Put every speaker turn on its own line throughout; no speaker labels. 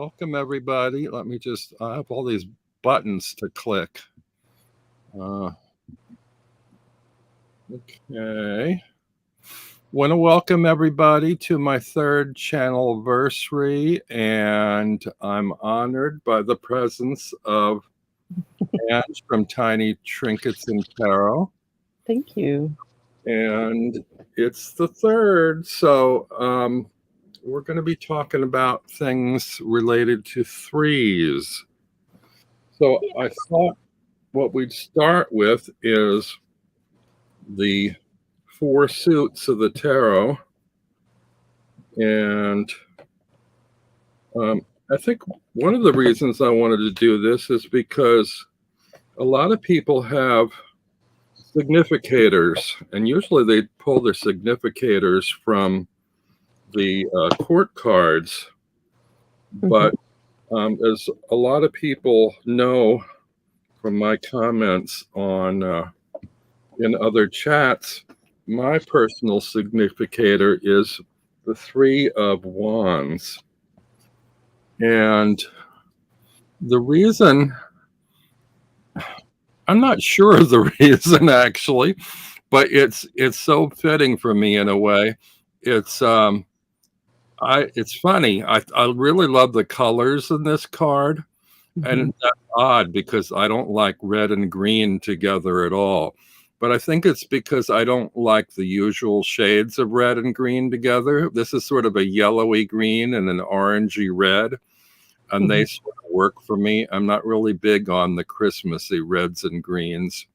Welcome, everybody. Let me just, I have all these buttons to click. Okay. Want to welcome everybody to my third Channelversary, and I'm honored by the presence of Ange from TIny Trinkets Tarot.
Thank you.
And it's the third, so we're going to be talking about things related to threes. So I thought what we'd start with is the four suits of the tarot. And I think one of the reasons I wanted to do this is because a lot of people have significators, and usually they pull their significators from the court cards. But as a lot of people know from my comments on in other chats, my personal significator is the Three of Wands. And the reason, I'm not sure of the reason actually, but it's so fitting for me in a way. It's funny. I really love the colors in this card. And that's odd because I don't like red and green together at all. But I think it's because I don't like the usual shades of red and green together. This is sort of a yellowy green and an orangey red. And they sort of work for me. I'm not really big on the Christmassy reds and greens.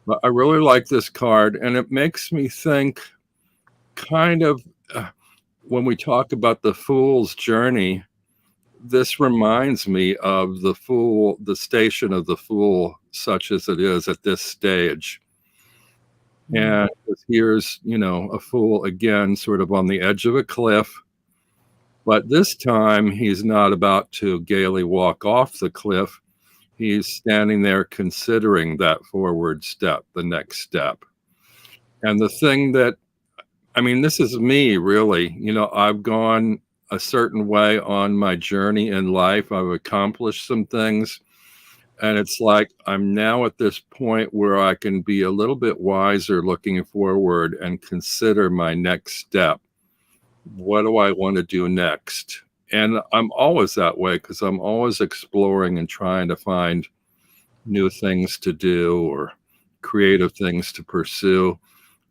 But I really like this card. And it makes me think kind of when we talk about the Fool's Journey, this reminds me of the Fool, the station of the Fool, such as it is at this stage. And here's, you know, a fool again, sort of on the edge of a cliff. But this time he's not about to gaily walk off the cliff. He's standing there considering that forward step, the next step. And the thing that, I mean, this is me really, you know, I've gone a certain way on my journey in life. I've accomplished some things. And it's like I'm now at this point where I can be a little bit wiser looking forward and consider my next step. What do I want to do next? And I'm always that way because I'm always exploring and trying to find new things to do or creative things to pursue.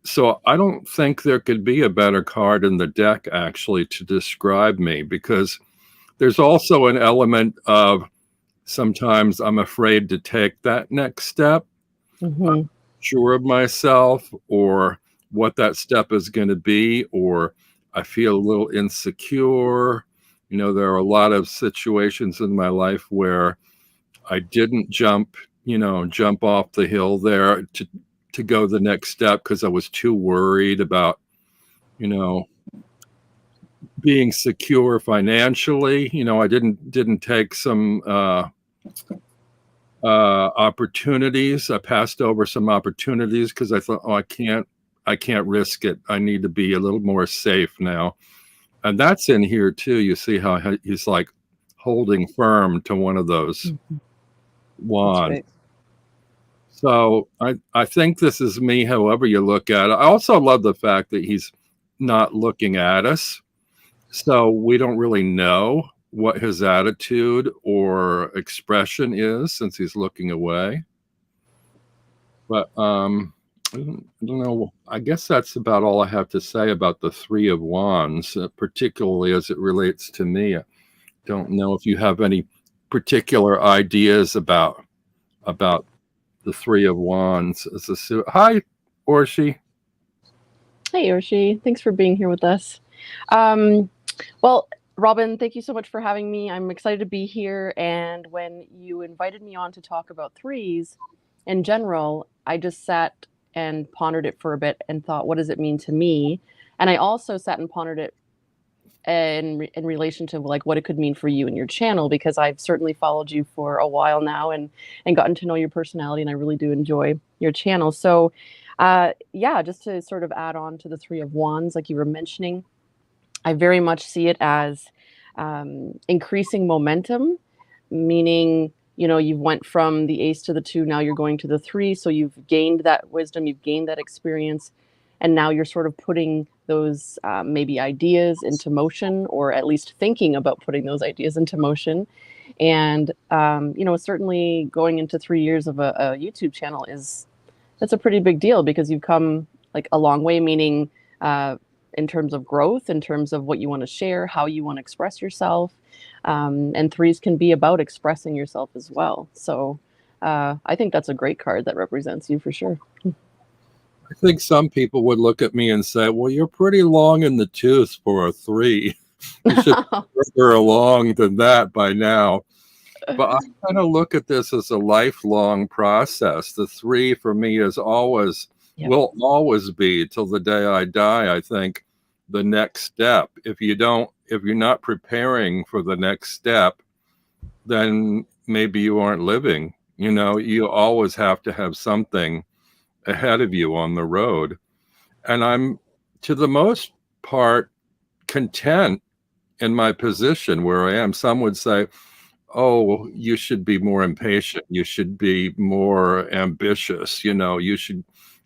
So I don't think there could be a better card in the deck actually to describe me, because there's also an element of sometimes I'm afraid to take that next step. I'm not sure of myself or what that step is going to be, or I feel a little insecure. You know, there are a lot of situations in my life where I didn't jump off the hill there to go the next step because I was too worried about, you know, being secure financially. You know, I didn't take some opportunities. I passed over some opportunities because I thought, oh, I can't risk it. I need to be a little more safe now. And that's in here too. You see how he's like holding firm to one of those wands. Right. So I think this is me, however you look at it. I also love the fact that he's not looking at us. So we don't really know what his attitude or expression is since he's looking away. But I don't know. I guess that's about all I have to say about the Three of Wands, particularly as it relates to me. I don't know if you have any particular ideas about the Three of Wands as a suit. Hi, Orshi.
Hey, Orshi. Thanks for being here with us. Well, Robin, thank you so much for having me. I'm excited to be here. And when you invited me on to talk about threes in general, I just sat and pondered it for a bit and thought, what does it mean to me? And I also sat and pondered it in relation to like what it could mean for you and your channel, because I've certainly followed you for a while now and gotten to know your personality, and I really do enjoy your channel. So yeah, just to sort of add on to the Three of Wands, like you were mentioning, I very much see it as increasing momentum, meaning, you know, you went from the ace to the 2, now you're going to the 3. So you've gained that wisdom, you've gained that experience, and now you're sort of putting those maybe ideas into motion, or at least thinking about putting those ideas into motion. And, you know, certainly going into 3 years of a YouTube channel that's a pretty big deal, because you've come like a long way, meaning in terms of growth, in terms of what you want to share, how you want to express yourself. And 3s can be about expressing yourself as well. So I think that's a great card that represents you for sure.
I think some people would look at me and say, well, you're pretty long in the tooth for a 3. You should be further along than that by now. But I kind of look at this as a lifelong process. The 3 for me is always,
Yep.
will always be till the day I die, I think, the next step. If you're not preparing for the next step, then maybe you aren't living. You know, you always have to have something ahead of you on the road. And I'm, to the most part, content in my position where I am. Some would say, oh, you should be more impatient. You should be more ambitious. You know, you should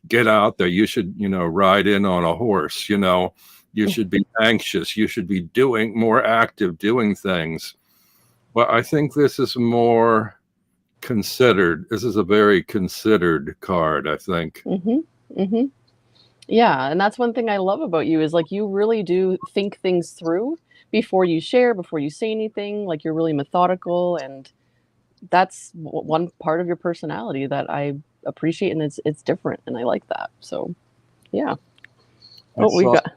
get out there. You should, you know, ride in on a horse. You know, you should be anxious. You should be doing more active, doing things. But I think this is more considered. This is a very considered card, I think.
Yeah, and that's one thing I love about you, is like you really do think things through before you share, before you say anything. Like you're really methodical, and that's one part of your personality that I appreciate, and it's different, and I like that. So, yeah.
I
We
saw
got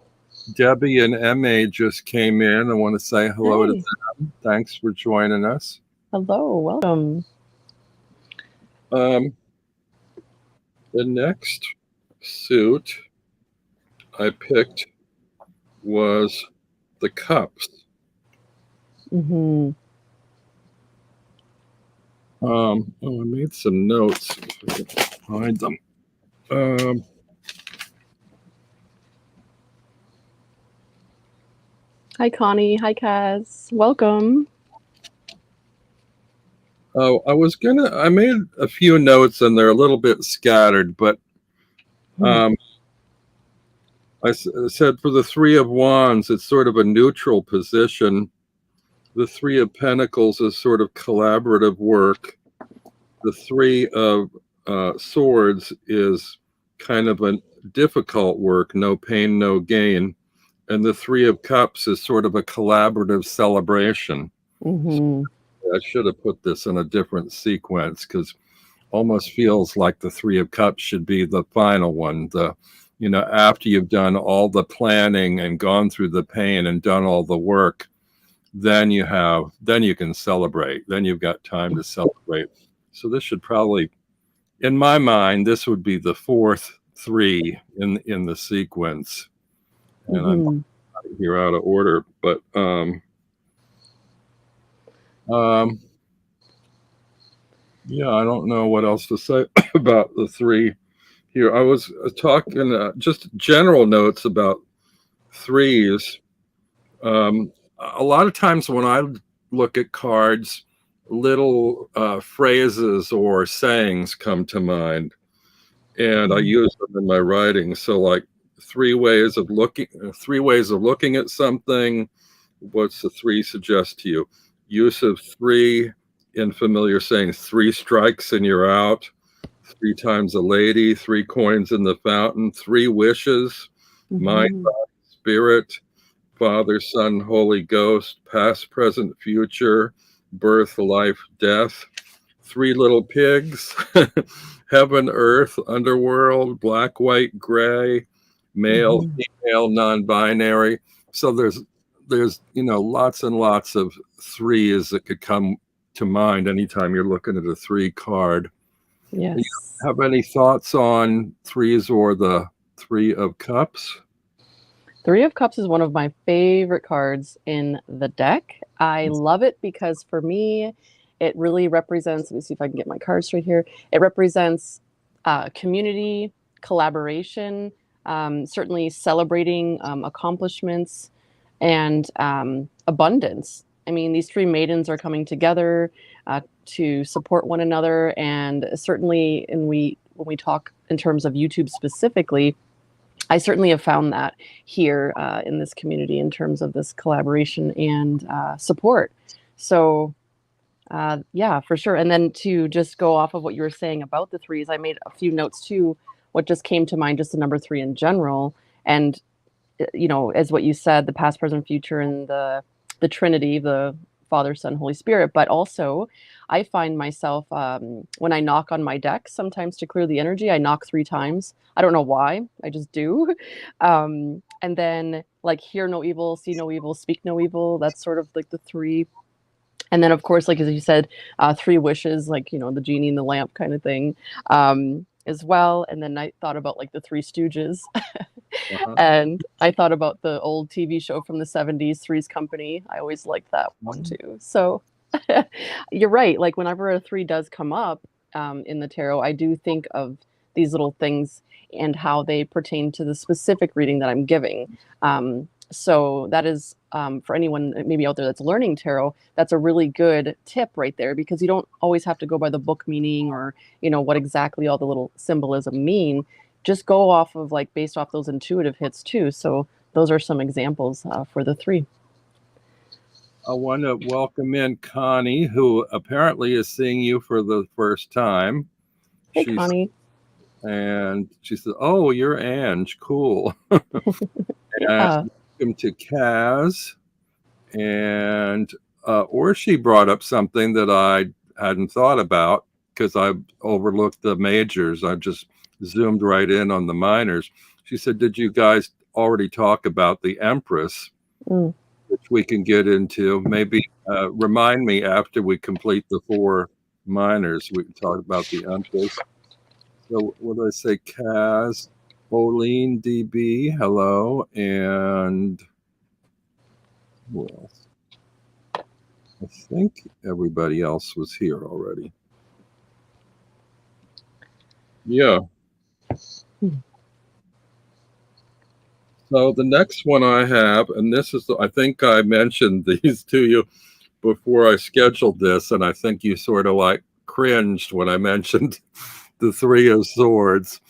Debbie and Emma just came in. I want to say hello to
Hey.
them. Thanks for joining us.
Hello, welcome.
The next suit I picked was the Cups. I made some notes if I can find them.
Hi, Connie. Hi, Kaz. Welcome.
Oh, I made a few notes and they're a little bit scattered, but I said for the Three of Wands, it's sort of a neutral position. The Three of Pentacles is sort of collaborative work. The Three of Swords is kind of a difficult work, no pain, no gain. And the Three of Cups is sort of a collaborative celebration. I should have put this in a different sequence, because almost feels like the Three of Cups should be the final one. You know, after you've done all the planning and gone through the pain and done all the work, then you can celebrate. Then you've got time to celebrate. So this should probably, in my mind, this would be the 4th 3 in the sequence. And I'm here out of order, but yeah, I don't know what else to say about the 3 here. I was talking just general notes about 3s. A lot of times when I look at cards, little phrases or sayings come to mind, and I use them in my writing. So, like 3 ways of looking at something. What's the 3 suggest to you? Use of 3 in familiar sayings: 3 strikes and you're out. 3 times a lady. 3 coins in the fountain. 3 wishes. Mind, body, spirit. Father, Son, Holy Ghost. Past, present, future. Birth, life, death. 3 little pigs. Heaven, earth, underworld. Black, white, gray. Male, female, non-binary. So there's you know, lots and lots of 3s that could come to mind anytime you're looking at a 3 card.
Yes.
You have any thoughts on 3s or the 3 of Cups?
3 of Cups is one of my favorite cards in the deck. I love it because for me, it really represents, let me see if I can get my cards straight here. It represents community, collaboration, certainly celebrating accomplishments, and abundance. I mean, these three maidens are coming together to support one another, and certainly, when we talk in terms of YouTube specifically, I certainly have found that here in this community in terms of this collaboration and support. So yeah, for sure. And then to just go off of what you were saying about the threes, I made a few notes too. What just came to mind, just the number three in general, and you know, as what you said, the past, present, future, and the Trinity, the Father, Son, Holy Spirit. But also, I find myself when I knock on my deck, sometimes to clear the energy, I knock 3 times. I don't know why, I just do. And then like hear no evil, see no evil, speak no evil. That's sort of like the three. And then, of course, like as you said, 3 wishes, like, you know, the genie in the lamp kind of thing, as well. And then I thought about like the Three Stooges. And I thought about the old TV show from the 70s, Three's Company. I always liked that one too. So you're right. Like whenever a three does come up in the tarot, I do think of these little things and how they pertain to the specific reading that I'm giving. So that is for anyone maybe out there that's learning tarot, that's a really good tip right there, because you don't always have to go by the book meaning or, you know, what exactly all the little symbolism mean. Just go off of like based off those intuitive hits too. So those are some examples for the three.
I want to welcome in Connie, who apparently is seeing you for the first time.
Hey, Connie.
And she says, "Oh, you're Ange. Cool."
Yeah.
Welcome to Kaz. And or she brought up something that I hadn't thought about because I overlooked the majors. I just zoomed right in on the minors. She said, "Did you guys already talk about the Empress?" Which we can get into. Maybe remind me after we complete the 4 minors. We can talk about the Empress. So what did I say? Kaz, Pauline DB, hello, and who else? I think everybody else was here already. Yeah. So the next one I have, and this is, I think I mentioned these to you before I scheduled this, and I think you sort of like cringed when I mentioned the Three of Swords.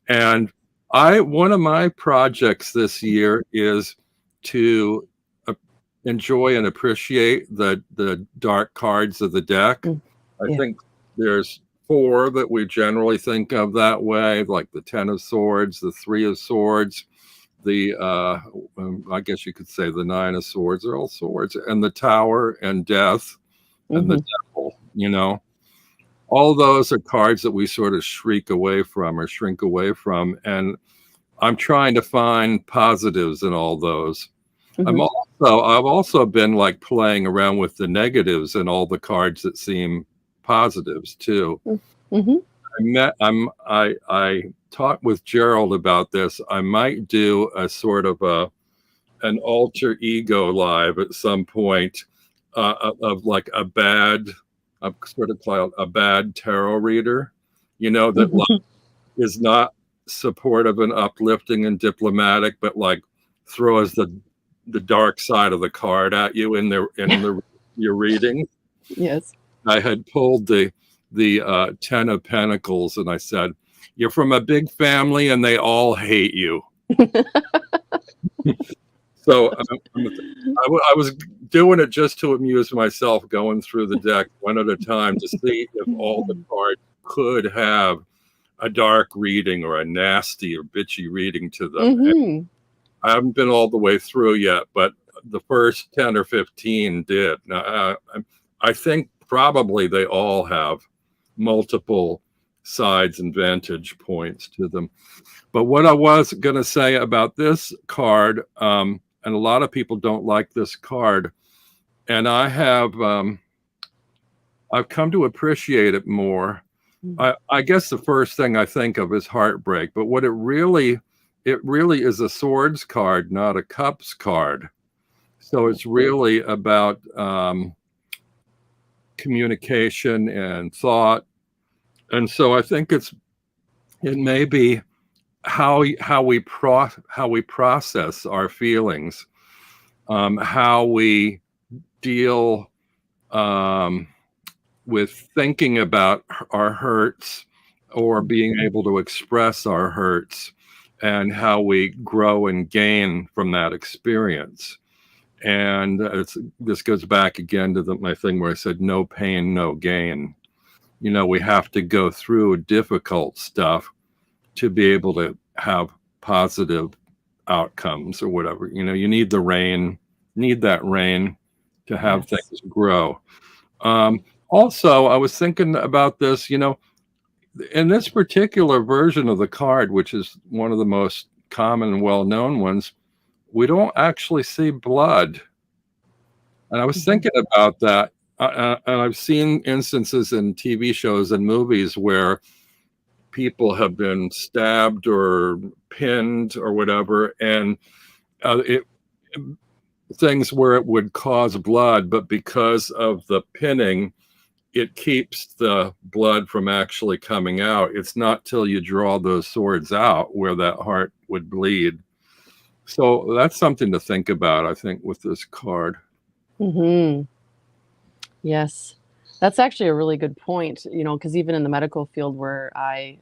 And one of my projects this year is to enjoy and appreciate the dark cards of the deck. I think there's 4 that we generally think of that way, like the Ten of Swords, the Three of Swords, the I guess you could say the Nine of Swords. They're all swords, and the Tower and Death and the Devil. You know, all those are cards that we sort of shrink away from, and I'm trying to find positives in all those. I've also been like playing around with the negatives and all the cards that seem positives too. I talked with Gerald about this. I might do a sort of an alter ego live at some point of like a bad, I'm sort of called a bad tarot reader, you know, that is not supportive and uplifting and diplomatic, but like throws the dark side of the card at you in your reading.
Yes. I
had pulled the 10 of Pentacles, and I said, "You're from a big family, and they all hate you." So I was doing it just to amuse myself, going through the deck one at a time to see if all the cards could have a dark reading or a nasty or bitchy reading to them. I haven't been all the way through yet, but the first 10 or 15 did. Now, I think probably they all have multiple sides and vantage points to them. But what I was going to say about this card, and a lot of people don't like this card, and I have I've come to appreciate it more. I guess the first thing I think of is heartbreak, but what it really is a swords card, not a cups card. So it's really about communication and thought. And so I think it may be how we process our feelings. how we deal with thinking about our hurts or being able to express our hurts, and how we grow and gain from that experience. And this goes back again to my thing where I said, no pain, no gain. You know, we have to go through difficult stuff to be able to have positive outcomes or whatever. You know, you need the rain, need that rain to have
Yes.
things grow. Also, I was thinking about this, you know, in this particular version of the card, which is one of the most common and well-known ones, we don't actually see blood. And I was thinking about that. And I've seen instances in TV shows and movies where people have been stabbed or pinned or whatever, and it things where it would cause blood, but because of the pinning, it keeps the blood from actually coming out. It's not till you draw those swords out where that heart would bleed. So that's something to think about, I think, with this card.
Mm-hmm. Yes, that's actually a really good point. You know, because even in the medical field where I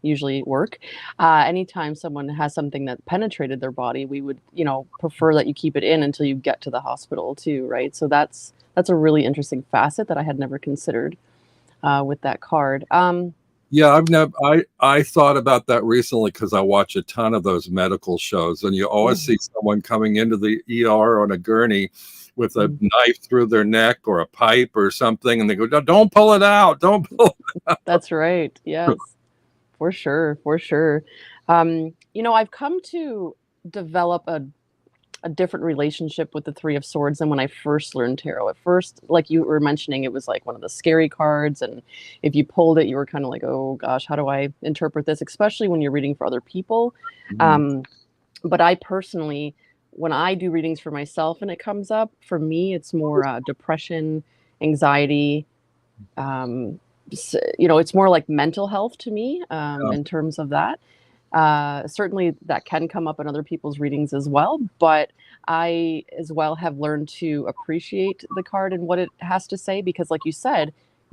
usually work, anytime someone has something that penetrated their body, we would, you know, prefer that you keep it in until you get to the hospital too, right? So that's a really interesting facet that I had never considered with that card.
Yeah, I thought about that recently because I watch a ton of those medical shows, and you always see someone coming into the ER on a gurney with a knife through their neck or a pipe or something, and they go, "No, don't pull it out, don't pull it out."
That's right. Yes, for sure, for sure. You know, I've come to develop a different relationship with the Three of Swords than when I first learned tarot. At first, like you were mentioning, it was like one of the scary cards, and if you pulled it, you were kind of like, "Oh gosh, how do I interpret this?" Especially when you're reading for other people. Um, but I personally, when I do readings for myself and it comes up, for me, it's more depression, anxiety. You know, it's more like mental health to me in terms of that. Certainly, that can come up in other people's readings as well, but I as well have learned to appreciate the card and what it has to say because, like you said,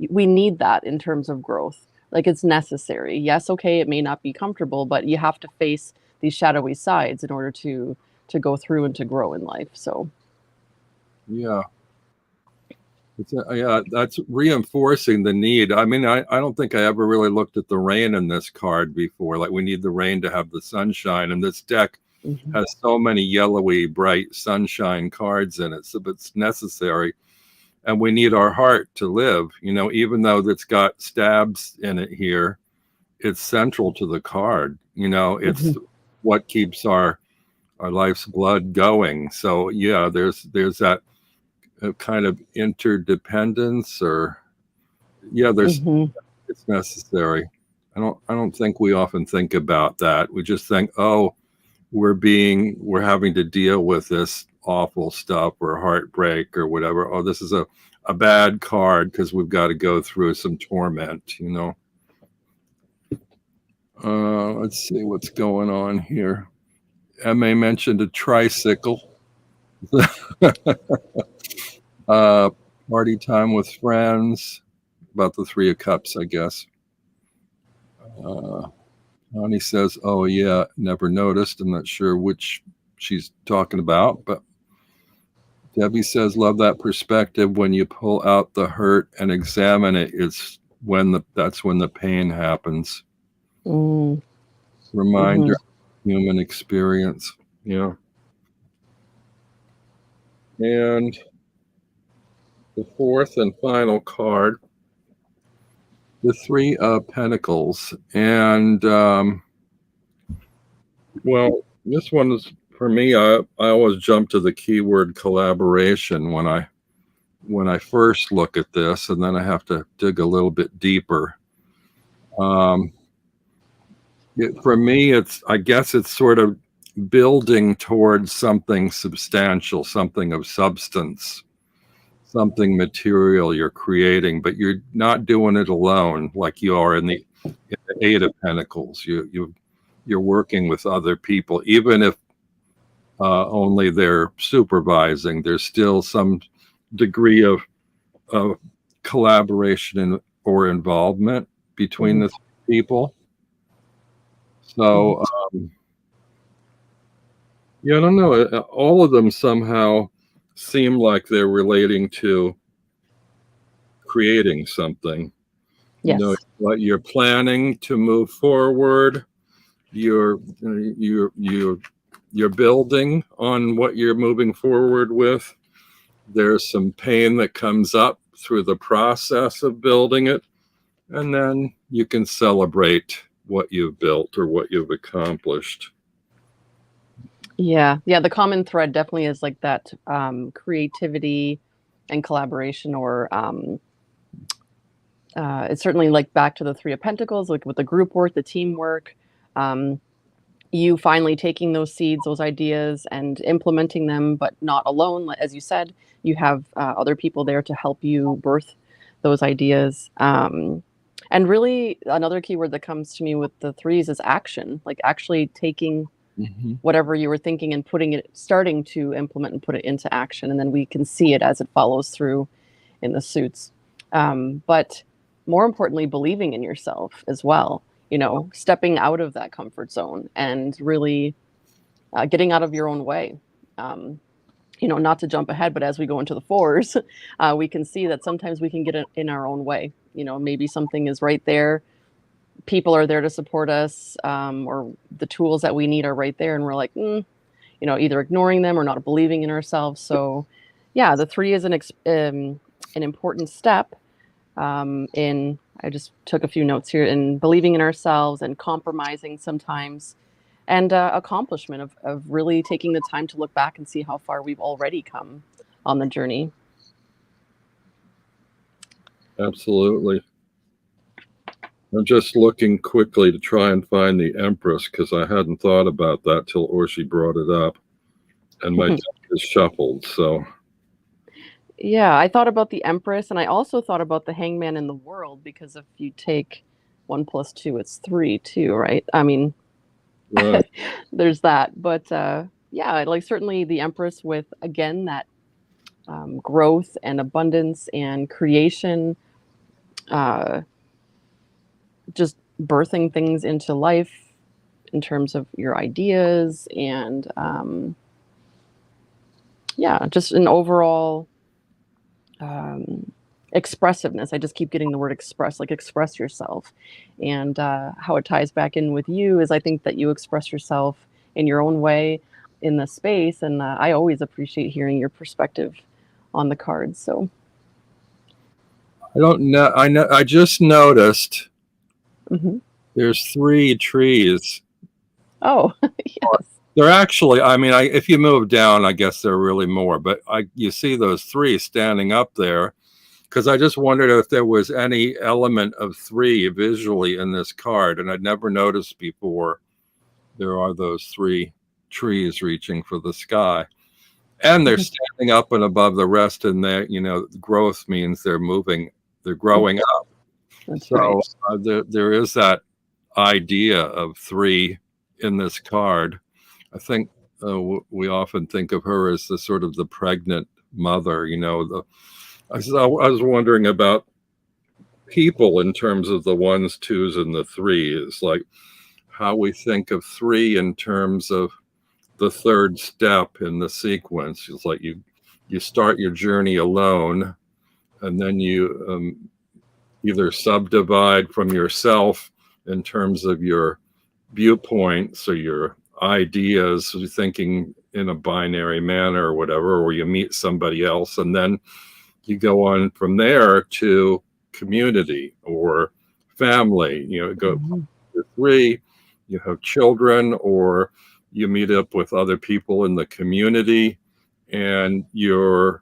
we need that in terms of growth. Like it's necessary. Yes, okay, it may not be comfortable, but you have to face these shadowy sides in order to go through and to grow in life. So,
Yeah. Yeah, that's reinforcing the need. I mean, I don't think I ever really looked at the rain in this card before. Like, we need the rain to have the sunshine, and this deck has so many yellowy, bright sunshine cards in it, so it's necessary. And we need our heart to live, you know, even though it's got stabs in it here, it's central to the card. You know, it's what keeps our life's blood going. So yeah, there's that kind of interdependence, or yeah, there's it's necessary. I don't think we often think about that. We just think, oh, we're having to deal with this awful stuff or heartbreak or whatever. Oh, this is a bad card because we've got to go through some torment, you know. Let's see what's going on here. MA mentioned a tricycle. Party time with friends. About the Three of Cups, I guess. Connie says, "Oh yeah, never noticed. I'm not sure which she's talking about." But Debbie says, "Love that perspective. When you pull out the hurt and examine it, it's that's when the pain happens." Reminder, human experience. Yeah. And the fourth and final card, the Three of Pentacles. And well, this one is, for me, I always jump to the keyword collaboration when I first look at this, and then I have to dig a little bit deeper. For me, I guess it's sort of building towards something substantial, something of substance, something material you're creating, but you're not doing it alone like you are in the Eight of Pentacles. You're working with other people, even if only they're supervising. There's still some degree of collaboration or involvement between the people. So, yeah, I don't know. All of them somehow seem like they're relating to creating something. You know,
Yes.
what you're planning to move forward. You're building on what you're moving forward with. There's some pain that comes up through the process of building it, and then you can celebrate what you've built or what you've accomplished.
Yeah. Yeah. The common thread definitely is like that creativity and collaboration, or it's certainly like back to the Three of Pentacles, like with the group work, the teamwork, you finally taking those seeds, those ideas, and implementing them, but not alone. As you said, you have other people there to help you birth those ideas. And really, another keyword that comes to me with the threes is action, like actually taking whatever you were thinking and starting to implement and put it into action. And then we can see it as it follows through in the suits. But more importantly, believing in yourself as well, stepping out of that comfort zone and really getting out of your own way. Not to jump ahead, but as we go into the fours, we can see that sometimes we can get in our own way. Maybe something is right there. People are there to support us, or the tools that we need are right there. And we're like, either ignoring them or not believing in ourselves. So yeah, the three is an important step I just took a few notes here, in believing in ourselves and compromising sometimes, and accomplishment of really taking the time to look back and see how far we've already come on the journey.
Absolutely. I'm just looking quickly to try and find the Empress, because I hadn't thought about that till Orshi brought it up, and my deck is shuffled. So
yeah, I thought about the Empress, and I also thought about the Hangman in the World, because if you take 1 + 2, it's 3 too, right? I mean,
right.
There's that. But yeah, like certainly the Empress with, again, that growth and abundance and creation, just birthing things into life in terms of your ideas, and yeah, just an overall expressiveness. I just keep getting the word express, like express yourself. And how it ties back in with you is, I think that you express yourself in your own way in the space. And I always appreciate hearing your perspective on the cards. So
I don't know. I just noticed there's 3 trees.
Oh, yes.
They're actually, I mean, if you move down, I guess there are really more, but you see those 3 standing up there, because I just wondered if there was any element of 3 visually in this card, and I'd never noticed before. There are those 3 trees reaching for the sky, and they're standing up and above the rest, and growth means they're moving, they're growing up.
That's
so
right.
there is that idea of 3 in this card. I think we often think of her as the sort of the pregnant mother. I was wondering about people in terms of the 1s, 2s, and the 3s, like how we think of 3 in terms of the 3rd step in the sequence. It's like you start your journey alone, and then you either subdivide from yourself in terms of your viewpoints or your ideas, thinking in a binary manner or whatever, or you meet somebody else, and then you go on from there to community or family. Go to 3, you have children, or you meet up with other people in the community, and your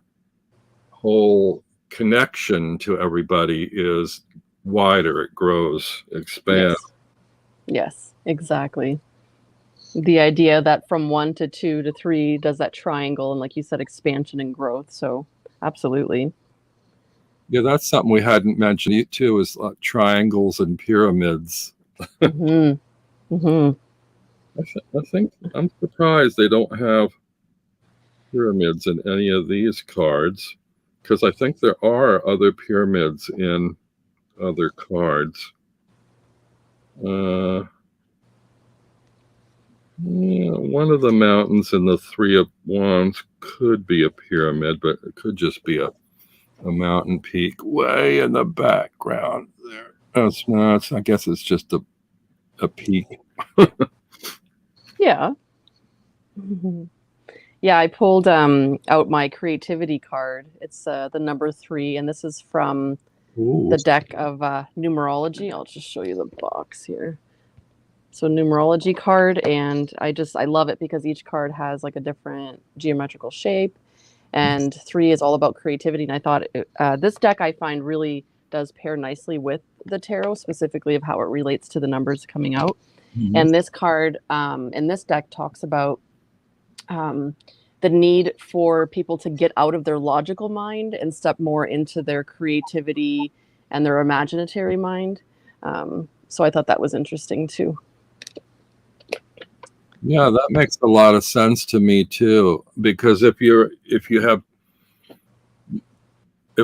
whole connection to everybody is wider. It grows, expands.
Yes, exactly. The idea that from 1 to 2 to 3 does that triangle, and like you said, expansion and growth. So absolutely.
Yeah, that's something we hadn't mentioned too, is triangles and pyramids.
I
I think I'm surprised they don't have pyramids in any of these cards, because I think there are other pyramids in other cards. Yeah, one of the mountains in the Three of Wands could be a pyramid, but it could just be a mountain peak way in the background there. That's not, I guess it's just a peak.
Yeah. Yeah, I pulled out my creativity card. It's the number 3, and this is from the deck of numerology. I'll just show you the box here. So Numerology Card, and I love it because each card has like a different geometrical shape, and 3 is all about creativity. And I thought this deck I find really does pair nicely with the tarot, specifically of how it relates to the numbers coming out. Mm-hmm. And this card in this deck talks about the need for people to get out of their logical mind and step more into their creativity and their imaginatory mind. So I thought that was interesting too.
Yeah, that makes a lot of sense to me too, because if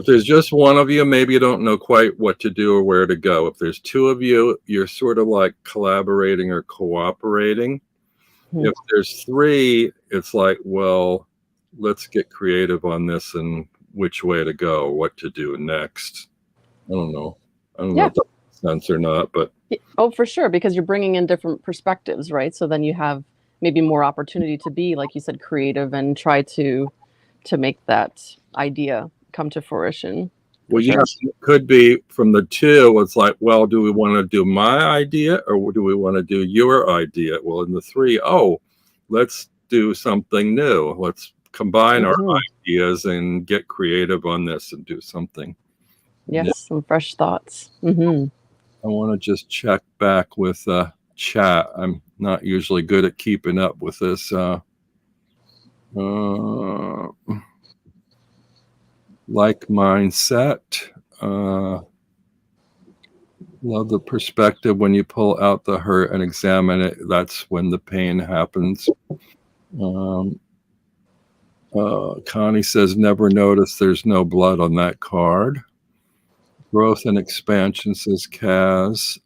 there's just one of you, maybe you don't know quite what to do or where to go. If there's 2 of you, you're sort of like collaborating or cooperating. Mm-hmm. If there's 3, it's like, well, let's get creative on this and which way to go, what to do next. I don't know if that makes sense or not, but
oh, for sure, because you're bringing in different perspectives, right? So then you have maybe more opportunity to be, like you said, creative and try to make that idea come to fruition.
Well, sure. Yes, it could be from the 2. It's like, well, do we want to do my idea or do we want to do your idea? Well, in the 3, let's do something new. Let's combine our ideas and get creative on this and do something.
Yes, some fresh thoughts. Mm-hmm.
I want to just check back with chat. I'm not usually good at keeping up with this. Like mindset. Love the perspective when you pull out the hurt and examine it. That's when the pain happens. Connie says, never noticed there's no blood on that card. Growth and expansion, says Kaz.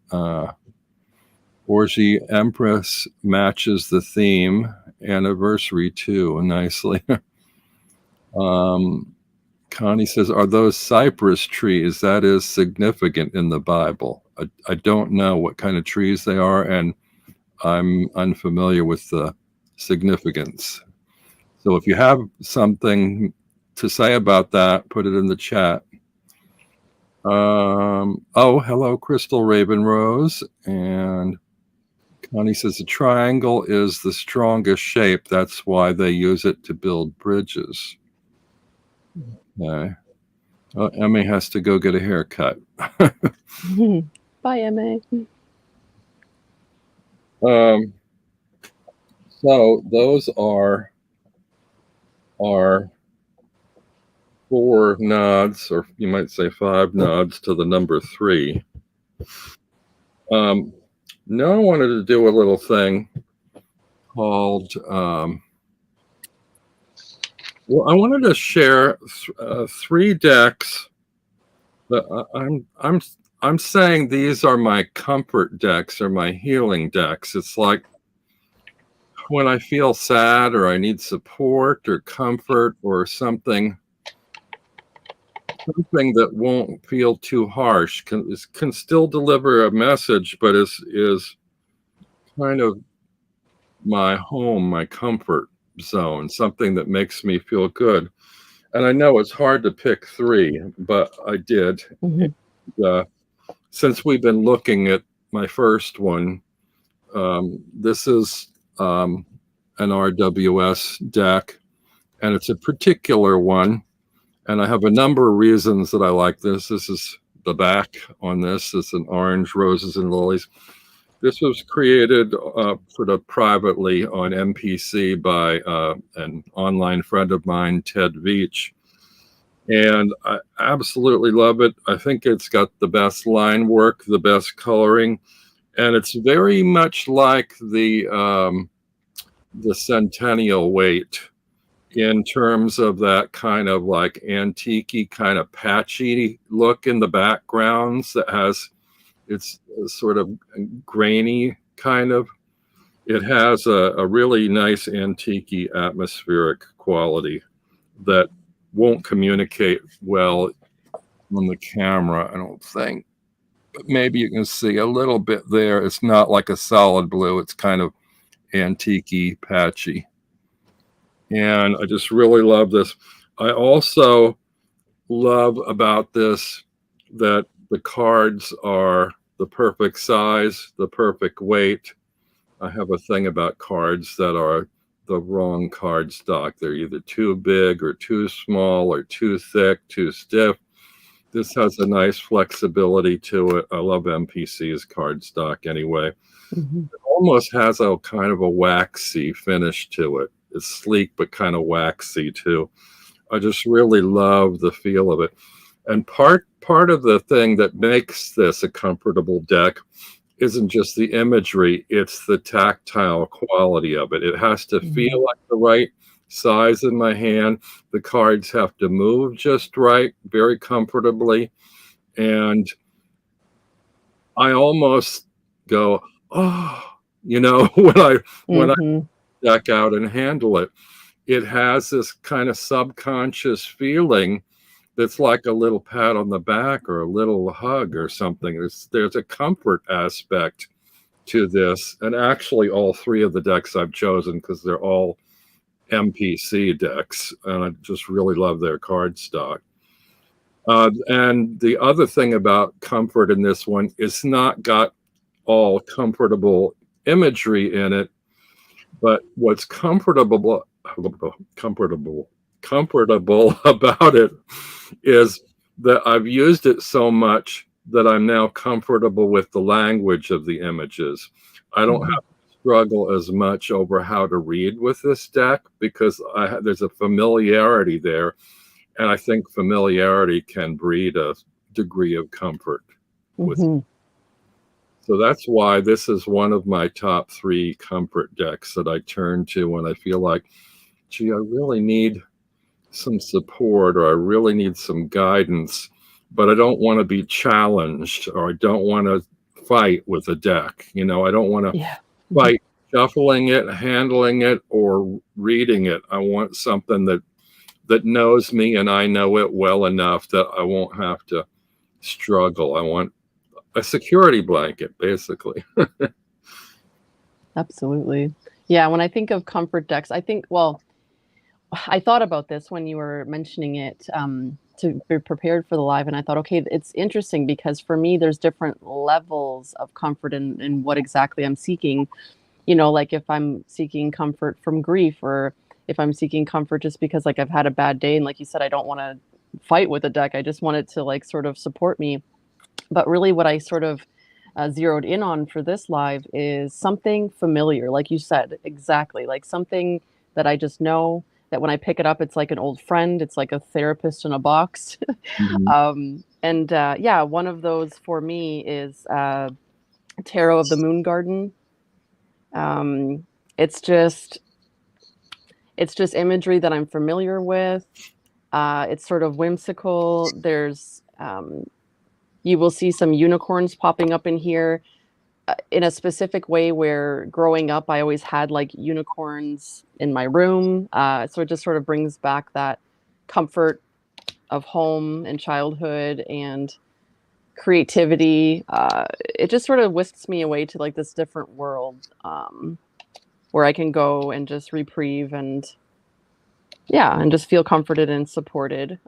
Orgy Empress matches the theme. Anniversary too, nicely. Connie says, are those cypress trees? That is significant in the Bible. I don't know what kind of trees they are, and I'm unfamiliar with the significance. So if you have something to say about that, put it in the chat. Oh, hello, Crystal Raven Rose. And Connie says, the triangle is the strongest shape. That's why they use it to build bridges. Okay. Well, Emmy has to go get a haircut.
Bye, Emmy.
So those are 4 nods, or you might say 5 nods to the number 3. Now I wanted to do a little thing called, well, I wanted to share 3 decks that I'm saying these are my comfort decks or my healing decks. It's like when I feel sad or I need support or comfort or something that won't feel too harsh, can still deliver a message, but is kind of my home, my comfort zone, something that makes me feel good. And I know it's hard to pick 3, but I did. Mm-hmm. Since we've been looking at my first one, this is an RWS deck, and it's a particular one. And I have a number of reasons that I like this. This is the back on this. It's an orange, roses and lilies. This was created sort of privately on MPC by an online friend of mine, Ted Veach. And I absolutely love it. I think it's got the best line work, the best coloring. And it's very much like the Centennial weight in terms of that kind of like antique-y, kind of patchy look in the backgrounds that has, it's sort of grainy kind of. It has a really nice antique-y atmospheric quality that won't communicate well on the camera, I don't think. But maybe you can see a little bit there. It's not like a solid blue. It's kind of antique-y, patchy. And I just really love this. I also love about this that the cards are the perfect size, the perfect weight. I have a thing about cards that are the wrong card stock. They're either too big or too small or too thick, too stiff. This has a nice flexibility to it. I love MPC's card stock anyway.
Mhm.
It almost has a kind of a waxy finish to it. It's sleek but kind of waxy too. I just really love the feel of it. And part of the thing that makes this a comfortable deck isn't just the imagery, it's the tactile quality of it. It has to feel like the right size in my hand. The cards have to move just right, very comfortably. And I almost go, oh, you know, when I
Mhm.
deck out and handle it. It has this kind of subconscious feeling that's like a little pat on the back or a little hug or something. There's a comfort aspect to this. And actually, all three of the decks I've chosen, because they're all MPC decks, and I just really love their card stock. And the other thing about comfort in this one, it's not got all comfortable imagery in it, but what's comfortable about it is that I've used it so much that I'm now comfortable with the language of the images. I don't have
Mhm.
to struggle as much over how to read with this deck because there's a familiarity there, and I think familiarity can breed a degree of comfort with it.
Mhm.
So that's why this is one of my top 3 comfort decks that I turn to when I feel like, gee, I really need some support or I really need some guidance, but I don't want to be challenged or I don't want to fight with a deck. You know, I don't want to
Yeah. Mhm.
fight shuffling it, handling it, or reading it. I want something that knows me and I know it well enough that I won't have to struggle. I want a security blanket, basically.
Absolutely. Yeah, when I think of comfort decks, I think, well, I thought about this when you were mentioning it, to be prepared for the live, and I thought, okay, it's interesting because for me, there's different levels of comfort in what exactly I'm seeking. You know, like if I'm seeking comfort from grief, or if I'm seeking comfort just because like I've had a bad day, and like you said, I don't want to fight with a deck. I just want it to like sort of support me. But really, what I sort of zeroed in on for this live is something familiar, like you said, exactly, like something that I just know that when I pick it up, it's like an old friend. It's like a therapist in a box.
Mhm.
And yeah, one of those for me is Tarot of the Moon Garden. Um, it's just it's just imagery that I'm familiar with. It's sort of whimsical. There's you will see some unicorns popping up in here in a specific way where growing up I always had like unicorns in my room. So it just sort of brings back that comfort of home and childhood and creativity. It just sort of whisks me away to like this different world, where I can go and just reprieve and yeah, and just feel comforted and supported.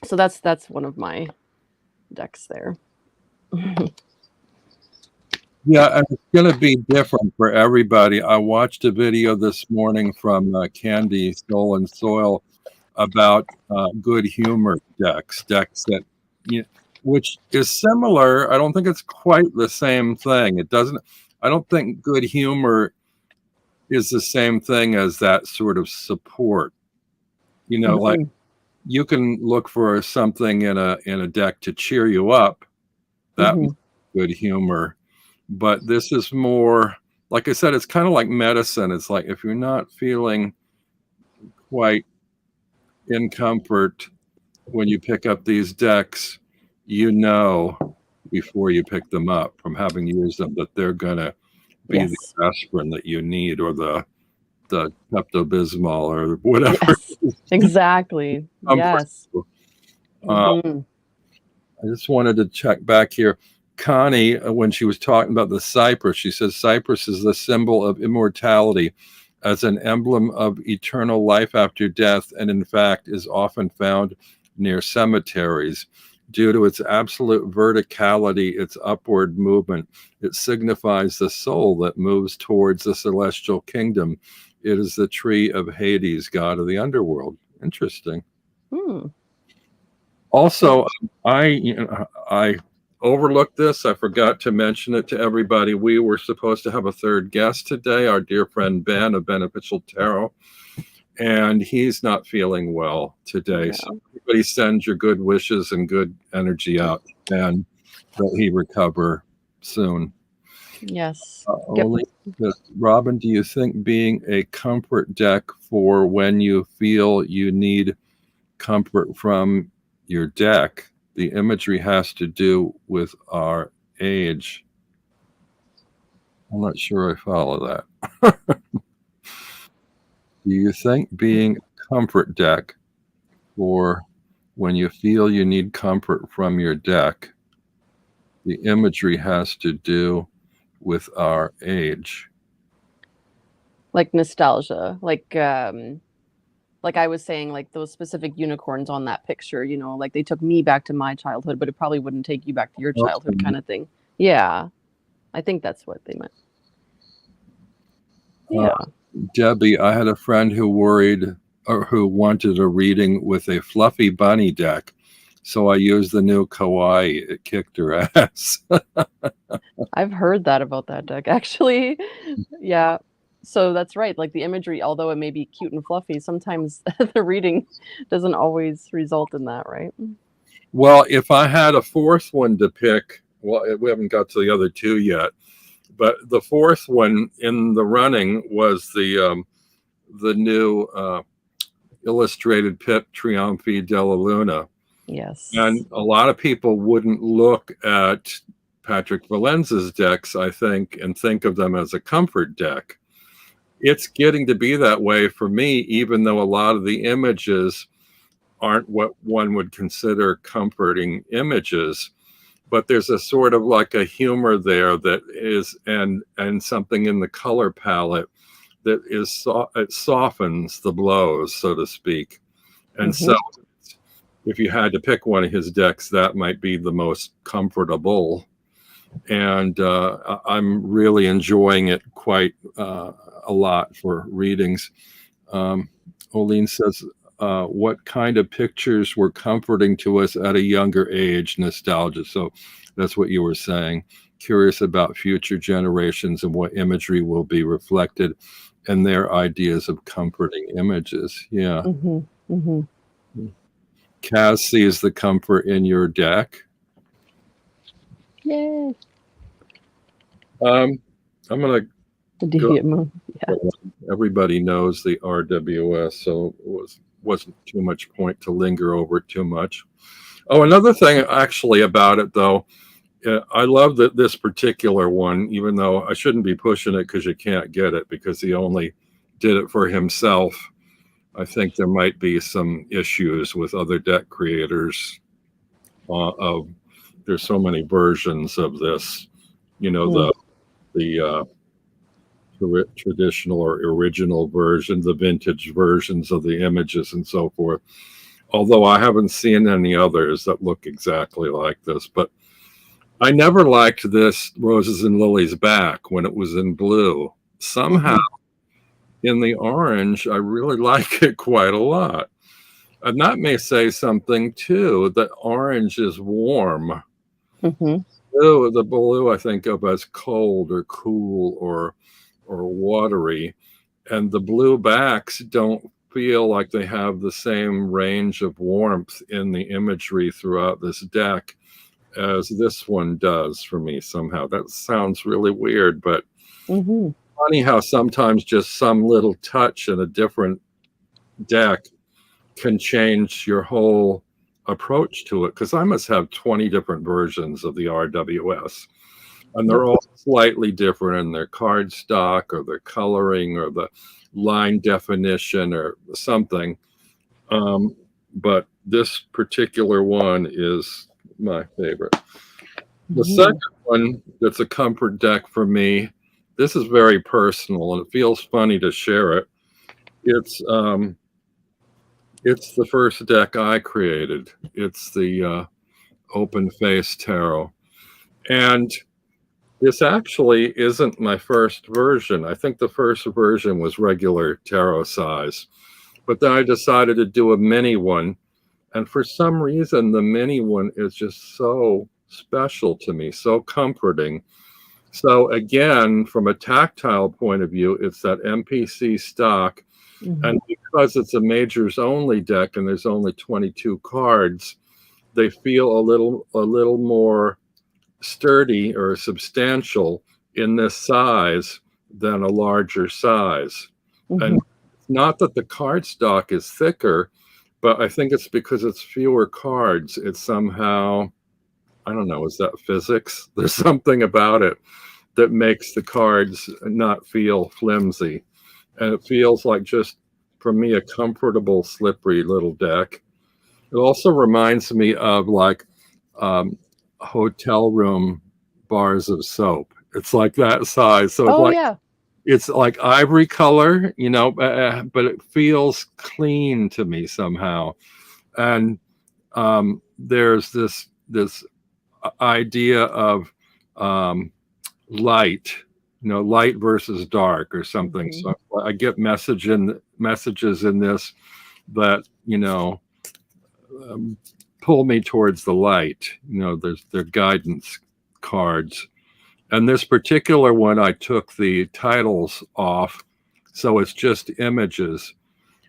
So that's one of my decks there.
Yeah, and it's going to be different for everybody. I watched a video this morning from Candy Soul and Soil about good humor decks that, you which is similar. I don't think it's quite the same thing. It doesn't. I don't think good humor is the same thing as that sort of support. You know, like
Mhm,
you can look for something in a deck to cheer you up. That might
mhm,
be good humor, but this is more, like I said, it's kind of like medicine. It's like if you're not feeling quite in comfort when you pick up these decks, you know, before you pick them up from having used them, that they're going to be
Yes.
the aspirin that you need, or the Pepto-Bismol, or whatever.
Yes. Exactly. Yes.
I just wanted to check back here. Connie, when she was talking about the cypress, she says cypress is the symbol of immortality as an emblem of eternal life after death, and in fact is often found near cemeteries. Due to its absolute verticality, its upward movement, it signifies the soul that moves towards the celestial kingdom. It is the tree of Hades, god of the underworld. Interesting. Also, I overlooked this. I forgot to mention it to everybody. We were supposed to have a third guest today, our dear friend Ben of Beneficial Tarot, and he's not feeling well today.
Yeah.
So everybody send your good wishes and good energy out, and that he recover soon.
Yes.
Robin, do you think being a comfort deck for when you feel you need comfort from your deck, the imagery has to do with our age? I'm not sure I follow that. Do you think being a comfort deck for when you feel you need comfort from your deck, the imagery has to do with our age?
Like nostalgia, like I was saying, like those specific unicorns on that picture, you know, like they took me back to my childhood, but it probably wouldn't take you back to your childhood, kind of thing. Yeah, I think that's what they meant. Yeah.
Debbie, I had a friend who who wanted a reading with a fluffy bunny deck, so I used the new kawaii. It kicked her ass.
I've heard that about that deck, actually. Yeah. So that's right. Like the imagery, although it may be cute and fluffy, sometimes the reading doesn't always result in that, right?
Well, if I had a fourth one to pick, well, we haven't got to the other two yet, but the fourth one in the running was the new illustrated Pip Trionfi della Luna.
Yes.
And a lot of people wouldn't look at Patrick Valenza's decks, I think, and think of them as a comfort deck. It's getting to be that way for me, even though a lot of the images aren't what one would consider comforting images. But there's a sort of like a humor there that is, and something in the color palette that is, it softens the blows, so to speak. And so if you had to pick one of his decks, that might be the most comfortable. And I'm really enjoying it quite a lot for readings. Oline says, what kind of pictures were comforting to us at a younger age? Nostalgia. So that's what you were saying. Curious about future generations and what imagery will be reflected in their ideas of comforting images. Yeah. Kaz sees the comfort in your deck.
Yay.
I'm going to
the deviant moon. Yeah.
Everybody knows the RWS, so it wasn't too much point to linger over it too much. Oh, another thing actually about it, though, I love that this particular one, even though I shouldn't be pushing it because you can't get it because he only did it for himself. I think there might be some issues with other deck creators. There's so many versions of this, you know, the traditional or original version, the vintage versions of the images and so forth. Although I haven't seen any others that look exactly like this, but I never liked this Roses and Lilies back when it was in blue. Somehow in the orange, I really like it quite a lot. And that may say something too, that orange is warm. Blue, the blue I think of as cold or cool or watery, and the blue backs don't feel like they have the same range of warmth in the imagery throughout this deck as this one does for me somehow. That sounds really weird, but funny how sometimes just some little touch and a different deck can change your whole approach to it, because I must have 20 different versions of the RWS, and they're all slightly different in their card stock or their coloring or the line definition or something. But this particular one is my favorite. The second one that's a comfort deck for me, this is very personal and it feels funny to share it. It's the first deck I created. It's the Open Face Tarot. And this actually isn't my first version. I think the first version was regular tarot size. But then I decided to do a mini one. And for some reason, the mini one is just so special to me, so comforting. So again, from a tactile point of view, it's that MPC stock. And because it's a majors only deck and there's only 22 cards, they feel a little more sturdy or substantial in this size than a larger size. And it's not that the card stock is thicker, but I think it's because it's fewer cards. It's somehow, I don't know, is that physics? There's something about it that makes the cards not feel flimsy. And it feels like, just for me, a comfortable, slippery little deck. It also reminds me of like hotel room bars of soap. It's like that size. So it's like ivory color, you know, but it feels clean to me somehow. And there's this idea of light, you know, light versus dark or something. So I get messages in this that, you know, pull me towards the light. You know, they're guidance cards. And this particular one, I took the titles off, so it's just images,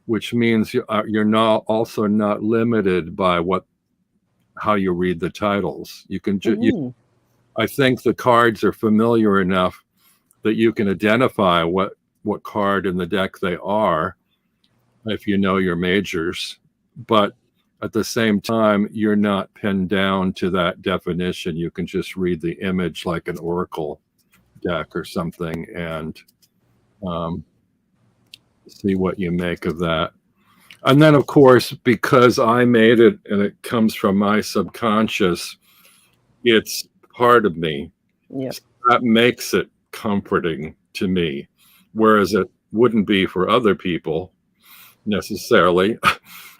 which means you're not limited by how you read the titles. You can I think the cards are familiar enough that you can identify what card in the deck they are if you know your majors, but at the same time, you're not pinned down to that definition. You can just read the image like an oracle deck or something and see what you make of that. And then, of course, because I made it and it comes from my subconscious, it's part of me. So that makes it comforting to me, whereas it wouldn't be for other people necessarily.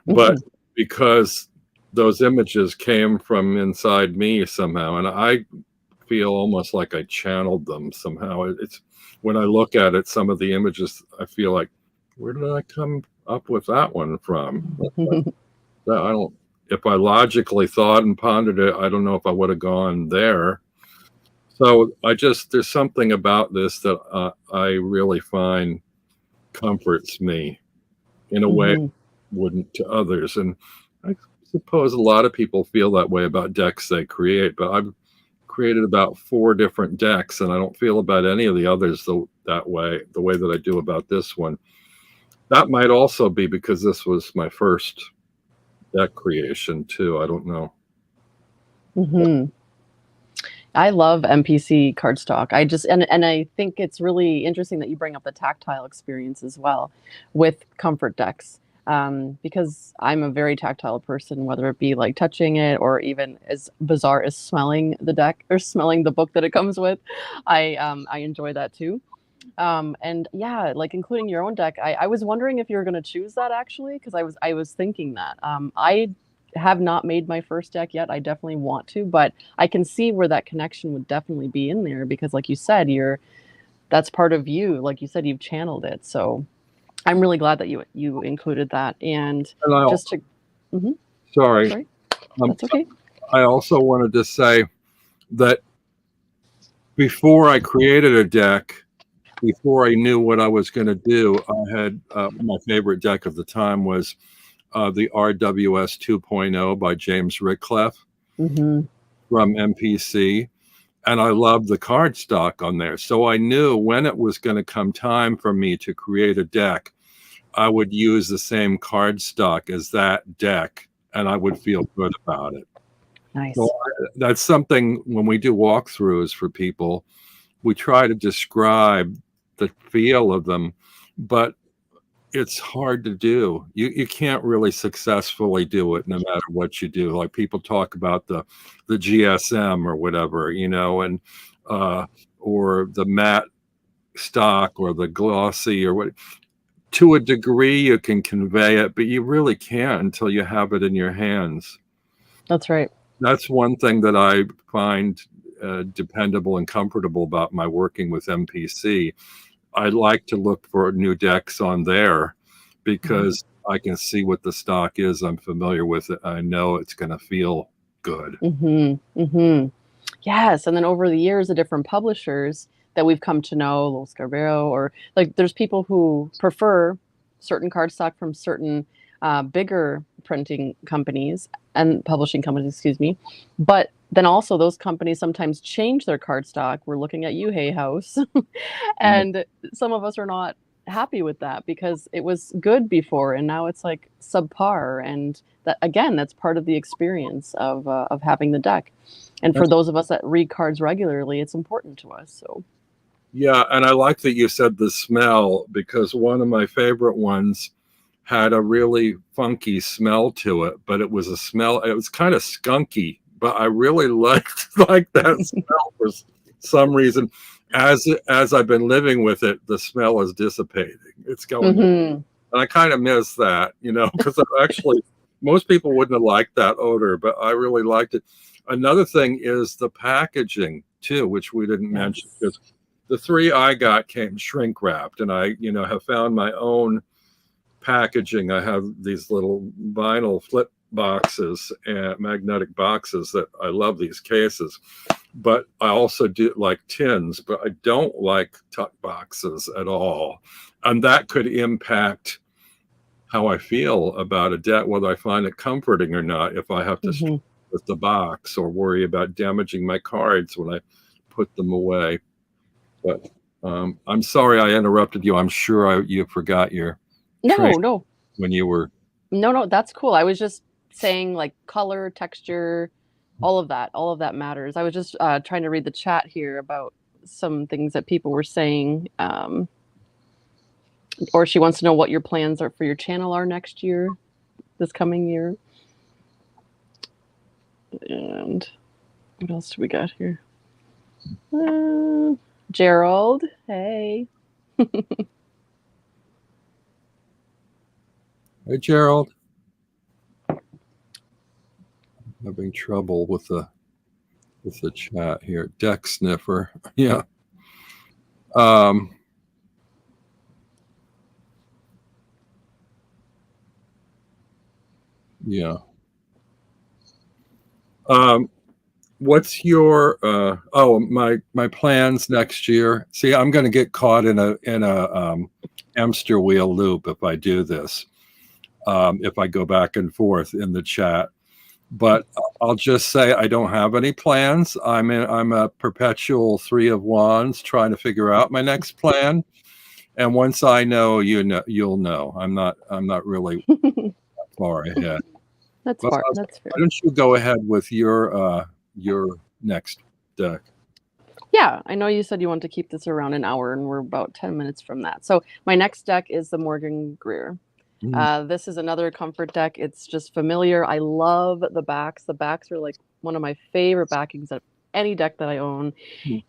But because those images came from inside me somehow, and I feel almost like I channeled them somehow. It's when I look at it, some of the images, I feel like, where did I come up with that one from? If I logically thought and pondered it, I don't know if I would have gone there. So there's something about this that I really find comforts me in a way it wouldn't to others. And I suppose a lot of people feel that way about decks they create, but I've created about 4 different decks and I don't feel about any of the others the way that I do about this one. That might also be because this was my first deck creation too. I don't know.
I love MPC cardstock. And I think it's really interesting that you bring up the tactile experience as well with comfort decks. Because I'm a very tactile person, whether it be like touching it or even as bizarre as smelling the deck or smelling the book that it comes with. I enjoy that too. And yeah, like including your own deck, I was wondering if you were going to choose that actually, because I was thinking that. I have not made my first deck yet. I definitely want to, but I can see where that connection would definitely be in there because, like you said, that's part of you. Like you said, you've channeled it. So I'm really glad that you included that. And just to,
sorry,
that's okay.
I also wanted to say that before I created a deck, before I knew what I was going to do, I had my favorite deck of the time was the RWS 2.0 by James Rickcliffe from MPC. And I loved the cardstock on there. So I knew when it was going to come time for me to create a deck I would use the same cardstock as that deck, and I would feel good about it.
Nice.
So that's something when we do walkthroughs for people, we try to describe the feel of them, but it's hard to do. You can't really successfully do it no matter what you do. Like people talk about the GSM or whatever, you know, and or the matte stock or the glossy or what. To a degree, you can convey it, but you really can't until you have it in your hands.
That's right.
That's one thing that I find dependable and comfortable about my working with MPC. I like to look for new decks on there because I can see what the stock is. I'm familiar with it. I know it's going to feel good.
Yes, and then over the years, the different publishers that we've come to know, Los Carbero, or like there's people who prefer certain cardstock from certain bigger printing companies and publishing companies, excuse me. But then also those companies sometimes change their cardstock. We're looking at you, Hay House. And some of us are not happy with that because it was good before and now it's like subpar. And that, again, that's part of the experience of having the deck. And for those of us that read cards regularly, it's important to us. So
yeah, and I like that you said the smell because one of my favorite ones had a really funky smell to it, but it was a smell, it was kind of skunky, but I really liked like that smell for some reason. As I've been living with it, the smell is dissipating. It's going, and I kind of miss that, you know, because actually most people wouldn't have liked that odor, but I really liked it. Another thing is the packaging too, which we didn't mention, because the 3 I got came shrink wrapped, and I, you know, have found my own packaging. I have these little vinyl flip boxes and magnetic boxes that I love these cases, but I also do like tins, but I don't like tuck boxes at all. And that could impact how I feel about a deck, whether I find it comforting or not, if I have to struggle with the box or worry about damaging my cards when I put them away. But I'm sorry I interrupted you. I'm sure you forgot your
no
when you were.
no, that's cool. I was just saying like color, texture, all of that matters. I was just trying to read the chat here about some things that people were saying. Or she wants to know what your plans are for your channel are next year, this coming year. And what else do we got here? Gerald, hey.
Hey, Gerald. Having trouble with the chat here. Deck sniffer. Yeah. Yeah. What's your my plans next year? See, I'm going to get caught in a hamster wheel loop if I do this. If I go back and forth in the chat, but I'll just say I don't have any plans. I'm a perpetual 3 of Wands trying to figure out my next plan. And once I know, you'll know. I'm not really far ahead.
That's
Well,
fair. That's fair.
why don't you go ahead with your next deck?
Yeah, I know you said you want to keep this around an hour, and we're about 10 minutes from that. So my next deck is the Morgan Greer. This is another comfort deck. It's just familiar. I love the backs. The backs are like one of my favorite backings of any deck that I own.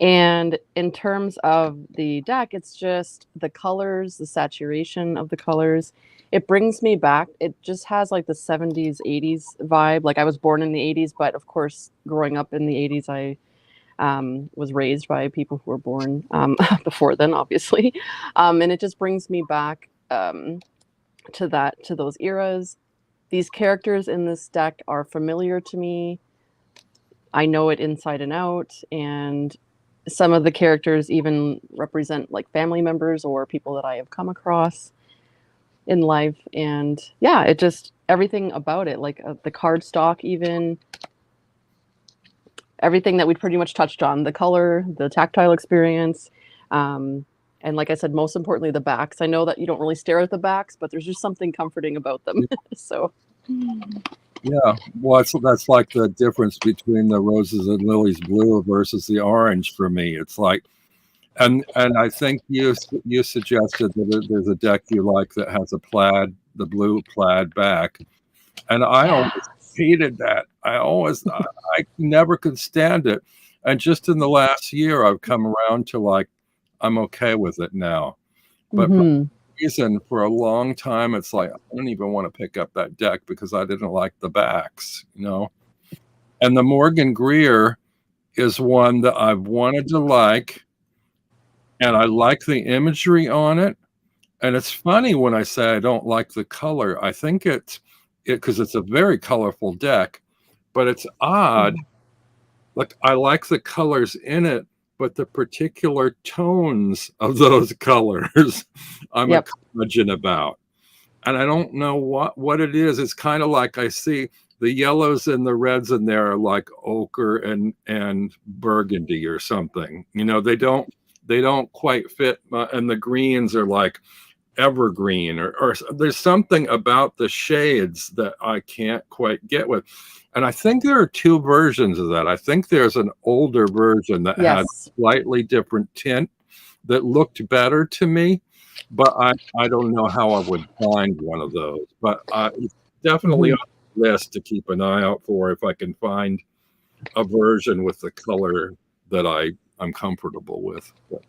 And in terms of the deck, it's just the colors, the saturation of the colors. It brings me back. It just has like the 70s, 80s vibe. Like I was born in the 80s, but of course, growing up in the 80s, I was raised by people who were born before then, obviously. And it just brings me back to those eras. These characters in this deck are familiar to me. I know it inside and out, and some of the characters even represent like family members or people that I have come across in life. And yeah, it just, everything about it, like the card stock, even everything that we pretty much touched on, the color, the tactile experience, And like I said, most importantly, the backs. I know that you don't really stare at the backs, but there's just something comforting about them. So
Yeah, well, that's like the difference between the roses and lilies blue versus the orange for me. It's like, and I think you suggested that there's a deck you like that has a plaid, the blue plaid back, and I always
yes.
hated that. I never could stand it, and just in the last year, I've come around to like, I'm okay with it now. But for
Hmm.
some reason, for a long time, it's like I don't even want to pick up that deck because I didn't like the backs, you know. And the Morgan Greer is one that I've wanted to like, and I like the imagery on it. And it's funny when I say I don't like the color. I think it because it's a very colorful deck, but it's odd.
Mhm.
Like I like the colors in it, but the particular tones of those colors I'm a
Yep.
curmudgeon about. And I don't know what it is. It's kind of like I see the yellows and the reds in there are like ochre and burgundy or something. You know, they don't quite fit, and the greens are like evergreen or there's something about the shades that I can't quite get with. And I think there are two versions of that. I think there's an older version that had
Yes.
slightly different tint that looked better to me, but I don't know how I would find one of those. But it's definitely
Hmm.
on the list to keep an eye out for if I can find a version with the color that I'm comfortable with. But,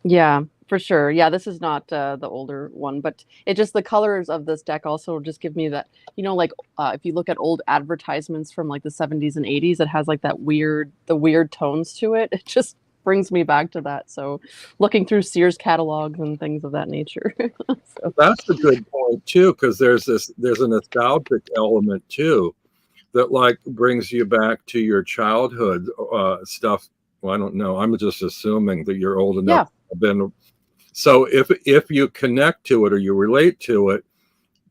Yeah, for sure. Yeah, this is not the older one, but it just the colors of this deck also just give me that, like if you look at old advertisements from like the 70s and 80s, it has like the weird tones to it. It just brings me back to that. So looking through Sears catalogs and things of that nature. So
that's a good point too, because there's a nostalgic element too that like brings you back to your childhood stuff. Well, I don't know. I'm just assuming that you're old enough
yeah.
to have been. So if you connect to it or you relate to it,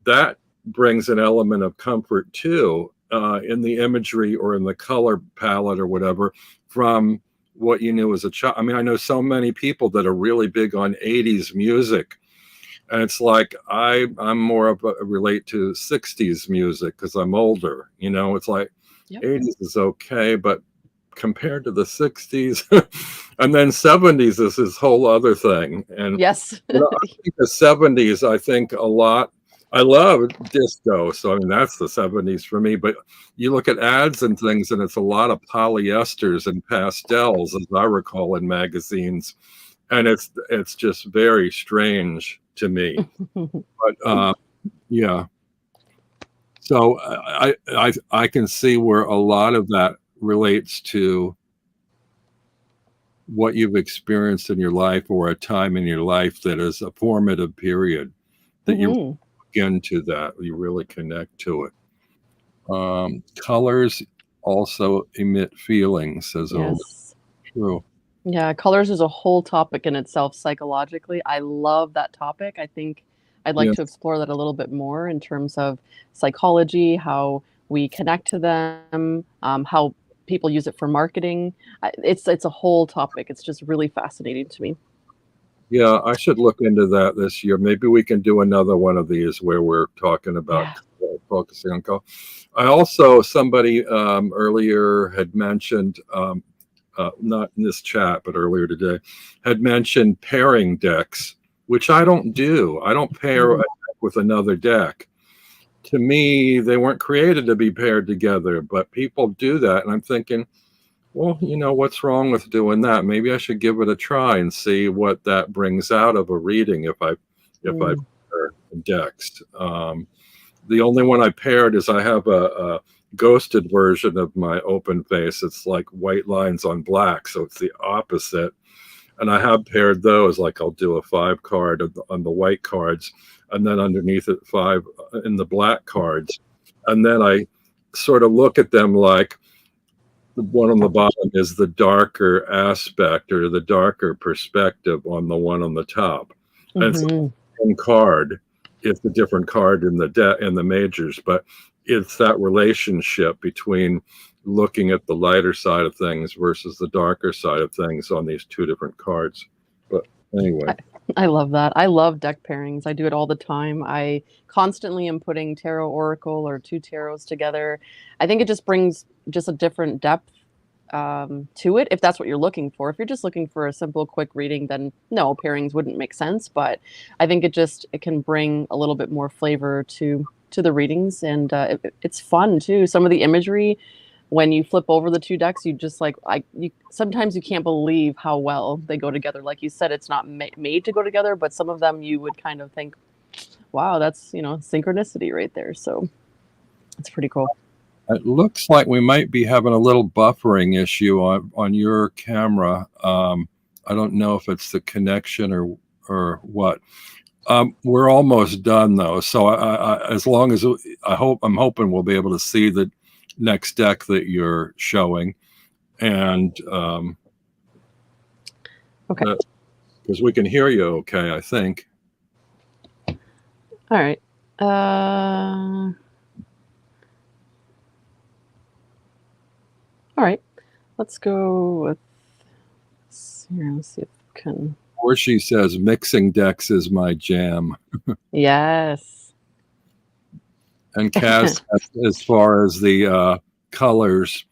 that brings an element of comfort too, in the imagery or in the color palette or whatever from what you knew as a child. I mean, I know so many people that are really big on 80s music. And it's like I'm more of a relate to 60s music because I'm older. You know, it's like
Yep.
80s is okay, but compared to the 60s and then 70s is this whole other thing. And
Yes.
I think the 70s, I think a lot. I love disco, so I mean that's the 70s for me. But you look at ads and things, and it's a lot of polyesters and pastels, as I recall in magazines, and it's just very strange to me. But yeah, so I can see where a lot of that relates to what you've experienced in your life or a time in your life that is a formative period that you
Hmm.
get into that you really connect to it. Colors also emit feelings, says old.
Yes.
True.
Yeah, colors is a whole topic in itself psychologically. I love that topic. I think I'd like
Yeah.
to explore that a little bit more in terms of psychology, how we connect to them, how people use it for marketing. It's a whole topic. It's just really fascinating to me.
Yeah, I should look into that this year. Maybe we can do another one of these where we're talking about
Yeah.
focusing on color. I also, somebody earlier had mentioned, not in this chat, but earlier today, had mentioned pairing decks, which I don't do. I don't pair a
Mhm.
deck with another deck. To me, they weren't created to be paired together, but people do that. And I'm thinking, well, you know, what's wrong with doing that? Maybe I should give it a try and see what that brings out of a reading if I
Mm.
pair decks. The only one I paired is I have a ghosted version of my open face. It's like white lines on black, so it's the opposite. And I have paired those. Like I'll do a 5 card on the white cards, and then underneath it 5 in the black cards, and then I sort of look at them like the one on the bottom is the darker aspect or the darker perspective on the one on the top. And it's the
Mhm.
same card. It's a different card in the deck in the majors, but it's that relationship between looking at the lighter side of things versus the darker side of things on these two different cards. But Anyway,
I love that. I love deck pairings. I do it all the time. I constantly am putting tarot oracle or two tarots together. I think it just brings just a different depth to it, if that's what you're looking for. If you're just looking for a simple, quick reading, then no, pairings wouldn't make sense. But I think it can bring a little bit more flavor to the readings, and it's fun too. Some of the imagery, when you flip over the two decks, you just like sometimes you can't believe how well they go together. Like you said, it's not made to go together, but some of them you would kind of think, wow, that's synchronicity right there. So it's pretty cool.
it looks like we might be having a little buffering issue on your camera. I don't know if it's the connection or what. We're almost done though, so as long as I'm hoping we'll be able to see the next deck that you're showing, and
Okay.
because we can hear you okay, I think.
All right. All right. Let's go with here. Let's see if we can.
Or she says, mixing decks is my jam.
Yes.
And Cass, as far as the colors,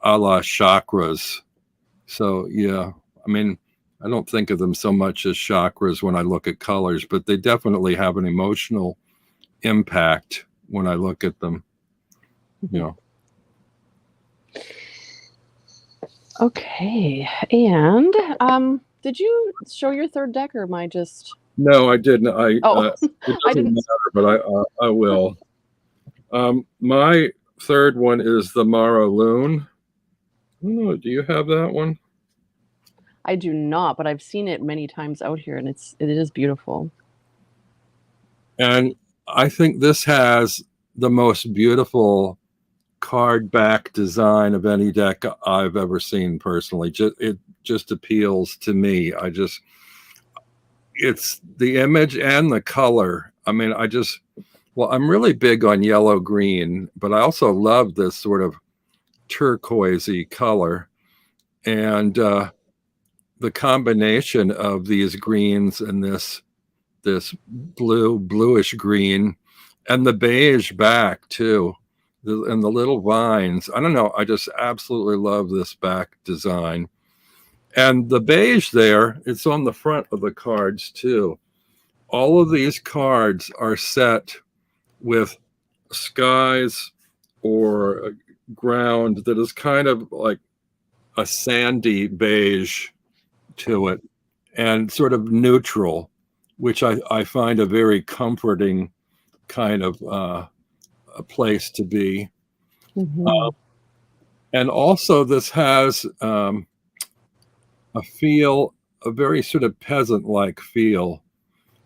a la chakras. So yeah, I mean, I don't think of them so much as chakras when I look at colors, but they definitely have an emotional impact when I look at them. You know.
Okay. And did you show your third deck, or am I just?
No, I didn't. It
I
doesn't
didn't.
matter, but I will. My third one is the Mara Loon. Oh, do you have that one?
I do not, but I've seen it many times out here, and it is beautiful.
And I think this has the most beautiful card back design of any deck I've ever seen personally. It just appeals to me. It's the image and the color. I mean, I'm really big on yellow green, but I also love this sort of turquoisey color. And the combination of these greens and this bluish green, and the beige back too, and the little vines. I don't know. I just absolutely love this back design. And the beige there, it's on the front of the cards too. All of these cards are set with skies or a ground that is kind of like a sandy beige to it, and sort of neutral, which I find a very comforting kind of a place to be. And also this has a very sort of peasant-like feel,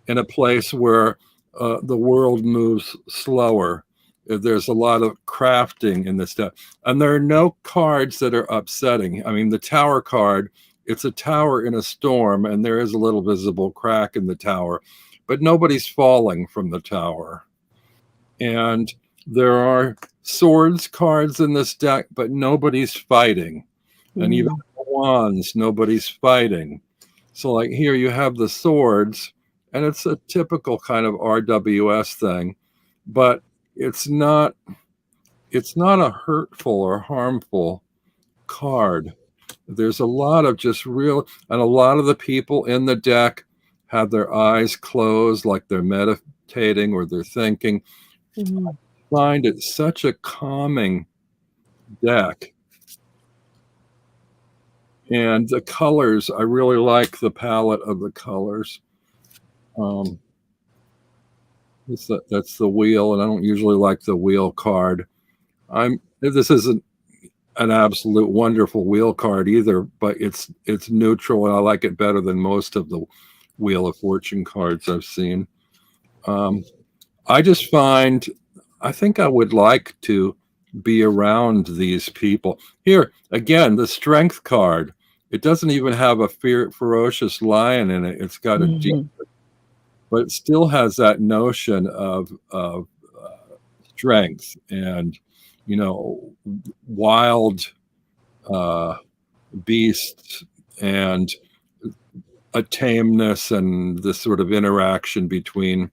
in a place where the world moves slower. There's a lot of crafting in this stuff. And there are no cards that are upsetting. I mean, the Tower card, it's a tower in a storm, and there is a little visible crack in the tower, but nobody's falling from the tower. And there are swords cards in this deck, but nobody's fighting. And even the wands, nobody's fighting. So like here you have the swords, and it's a typical kind of RWS thing, but it's not a hurtful or harmful card. There's a lot of just real, and a lot of the people in the deck have their eyes closed, like they're meditating or they're thinking. I find it such a calming deck. And the colors, I really like the palette of the colors. That's the wheel, and I don't usually like the wheel card. This isn't an absolute wonderful wheel card either, but it's neutral, and I like it better than most of the Wheel of Fortune cards I've seen. I think I would like to be around these people. Here, again, the Strength card. It doesn't even have a ferocious lion in it. It's got a deep, but it still has that notion of strength and, wild beasts and a tameness and this sort of interaction between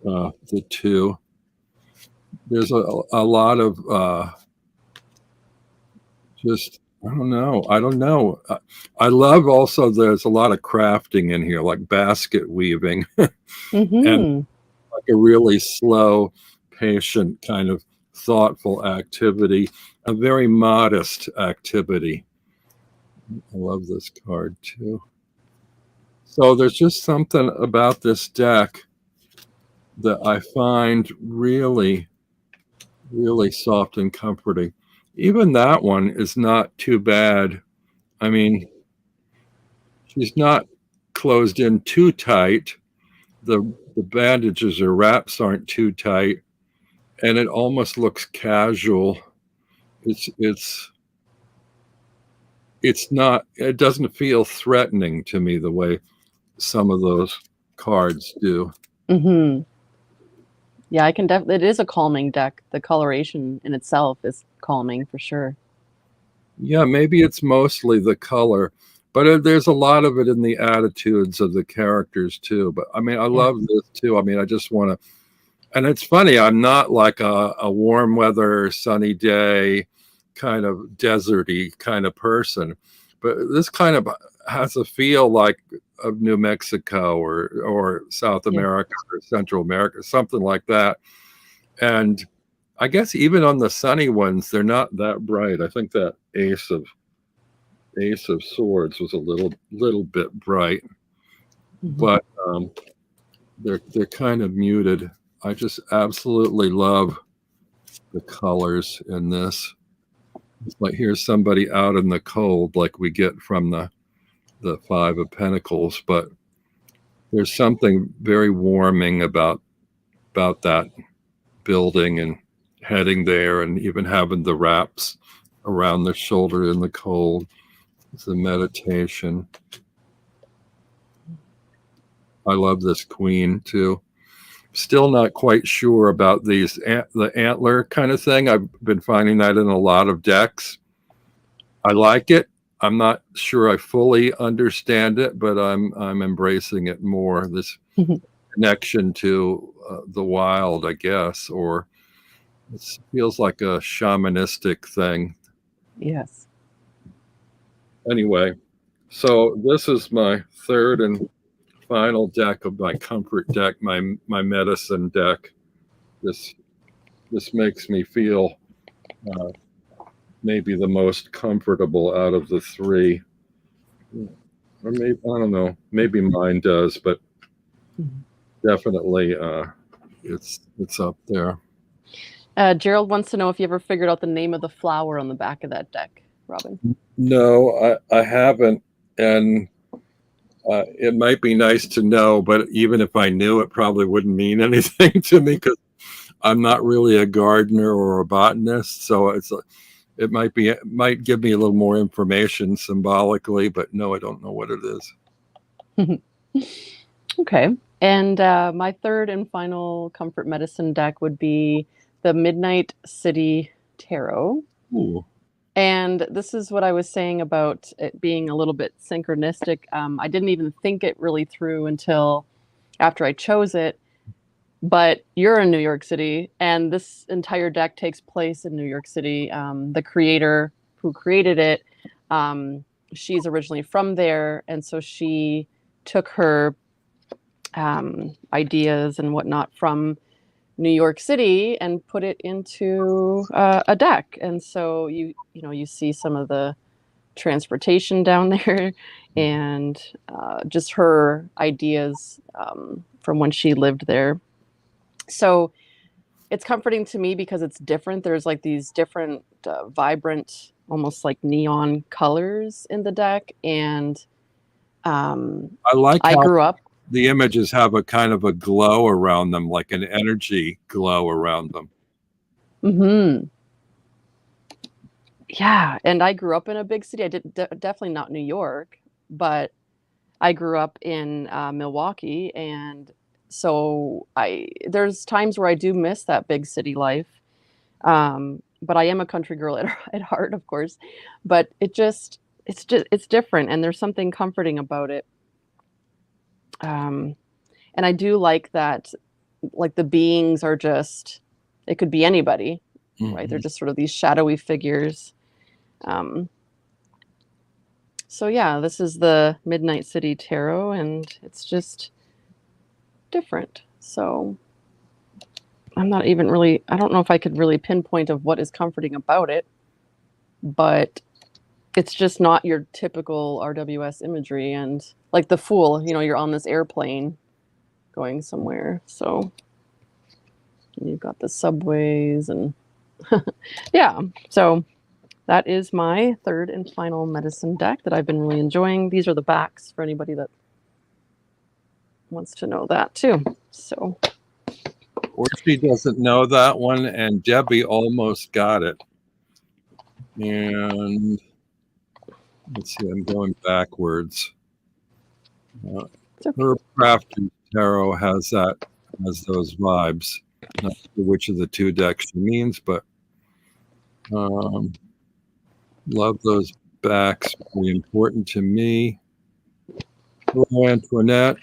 the two. There's a lot of just, I don't know. I love also there's a lot of crafting in here, like basket weaving, and
Mm-hmm.
like a really slow, patient, kind of thoughtful activity, a very modest activity. I love this card too. So there's just something about this deck that I find really, really soft and comforting. Even that one is not too bad. I mean, she's not closed in too tight. The bandages or wraps aren't too tight, and it almost looks casual. It's not. It doesn't feel threatening to me the way some of those cards do.
Mm-hmm. Yeah, I can definitely. It is a calming deck. The coloration in itself is calming for sure.
Yeah, maybe it's mostly the color, but there's a lot of it in the attitudes of the characters too. But I mean, I
Yeah.
love this too. I mean, I just want to, and it's funny, I'm not like a warm weather, sunny day, kind of deserty kind of person, but this kind of has a feel like of New Mexico or South
Yeah.
America or Central America, something like that. And I guess even on the sunny ones, they're not that bright. I think that Ace of Swords was a little bit bright,
Mm-hmm.
but they're kind of muted. I just absolutely love the colors in this. It's like here's somebody out in the cold, like we get from the Five of Pentacles, but there's something very warming about that building and heading there, and even having the wraps around the shoulder in the cold. It's a meditation. I love this queen too. Still not quite sure about the antler kind of thing. I've been finding that in a lot of decks. I like it. I'm not sure I fully understand it, but I'm embracing it more. This connection to the wild, I guess, or it feels like a shamanistic thing.
Yes.
Anyway, so this is my third and final deck of my comfort deck, my medicine deck. This this makes me feel uh, maybe the most comfortable out of the three, or maybe I don't know. Maybe mine does, but definitely it's up there.
Gerald wants to know if you ever figured out the name of the flower on the back of that deck, Robin.
No, I haven't, and it might be nice to know, but even if I knew, it probably wouldn't mean anything to me because I'm not really a gardener or a botanist. So it might give me a little more information symbolically, but no, I don't know what it is.
Okay. And my third and final comfort medicine deck would be the Midnight City Tarot.
Ooh.
And this is what I was saying about it being a little bit synchronistic. I didn't even think it really through until after I chose it. But you're in New York City, and this entire deck takes place in New York City. The creator who created it, she's originally from there, and so she took her ideas and whatnot from New York City and put it into a deck. And so you see some of the transportation down there, and just her ideas from when she lived there. So it's comforting to me because it's different. There's like these different vibrant, almost like neon colors in the deck. And
I like
I
how
grew up.
the images have a kind of a glow around them, like an energy glow around them.
Hmm. Yeah. And I grew up in a big city. I did definitely not New York, but I grew up in Milwaukee. And so there's times where I do miss that big city life. But I am a country girl at heart, of course. But it's different, and there's something comforting about it. And I do like that, like the beings are just, it could be anybody, right? They're just sort of these shadowy figures. So yeah, this is the Midnight City Tarot, and it's just different. So I'm not even really, I don't know if I could really pinpoint of what is comforting about it, but it's just not your typical RWS imagery. And like the Fool, you know, you're on this airplane going somewhere. So you've got the subways and yeah. So that is my third and final medicine deck that I've been really enjoying. These are the backs for anybody that wants to know that too. So,
Or she doesn't know that one, and Debbie almost got it. And let's see, I'm going backwards. Her Crafty Tarot has those vibes. Not sure which of the two decks she means, but love those backs. Really important to me. Hello, Antoinette.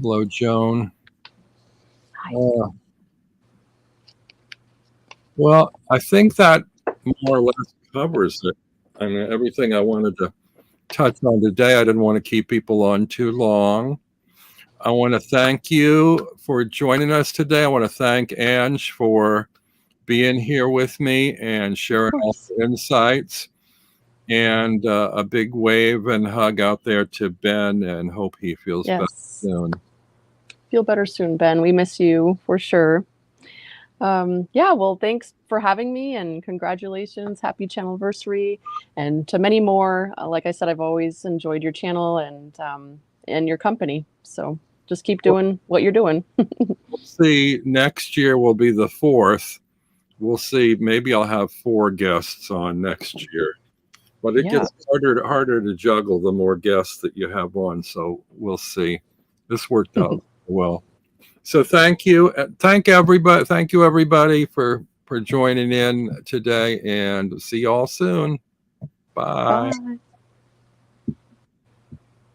Hello, Joan. Well, I think that more or less covers it. I mean, everything I wanted to touch on today. I didn't want to keep people on too long. I want to thank you for joining us today. I want to thank Ange for being here with me and sharing all the insights. And a big wave and hug out there to Ben, and hope he feels better soon.
Feel better soon, Ben. We miss you for sure. Yeah, well, thanks for having me, and congratulations. Happy Channelversary, and to many more. Like I said, I've always enjoyed your channel and your company. So just keep doing what you're doing.
We'll see. Next year will be the 4th. We'll see. Maybe I'll have 4 guests on next year. But it gets harder to juggle the more guests that you have on. So we'll see. This worked out well. So thank you. Thank everybody. Thank you, everybody, for joining in today, and see you all soon. Bye.
Bye.